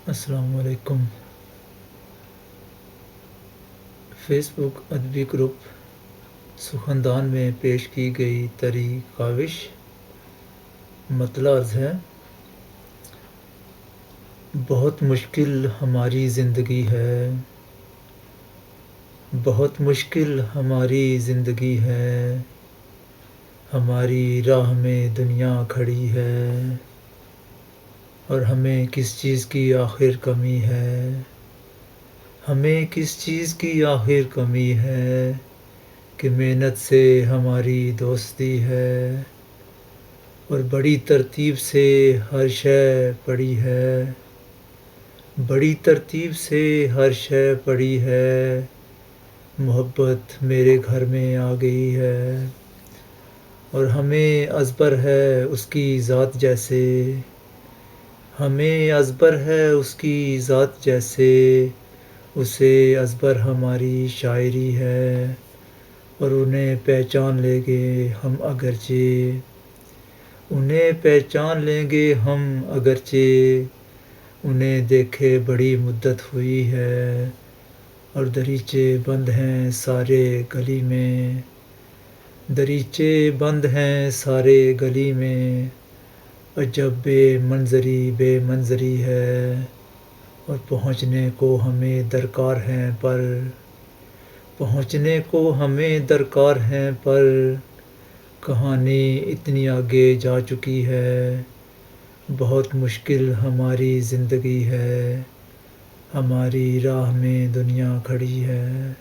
السلام علیکم۔ فیس بک ادبی گروپ سخندان میں پیش کی گئی طری کاوش مطلع عرض ہے۔ بہت مشکل ہماری زندگی ہے، بہت مشکل ہماری زندگی ہے، ہماری راہ میں دنیا کھڑی ہے، اور ہمیں کس چیز کی آخر کمی ہے، ہمیں کس چیز کی آخر کمی ہے کہ محنت سے ہماری دوستی ہے، اور بڑی ترتیب سے ہر شے پڑی ہے، بڑی ترتیب سے ہر شے پڑی ہے، محبت میرے گھر میں آ گئی ہے، اور ہمیں ازبر ہے اس کی ذات جیسے، ہمیں ازبر ہے اس کی ذات جیسے، اسے ازبر ہماری شاعری ہے، اور انہیں پہچان لیں گے ہم اگرچہ، انہیں پہچان لیں گے ہم اگرچہ، انہیں دیکھے بڑی مدت ہوئی ہے، اور دریچے بند ہیں سارے گلی میں، دریچے بند ہیں سارے گلی میں، عجب بے منظری بے منظری ہے، اور پہنچنے کو ہمیں درکار ہیں پر، پہنچنے کو ہمیں درکار ہیں پر، کہانی اتنی آگے جا چکی ہے، بہت مشکل ہماری زندگی ہے، ہماری راہ میں دنیا کھڑی ہے۔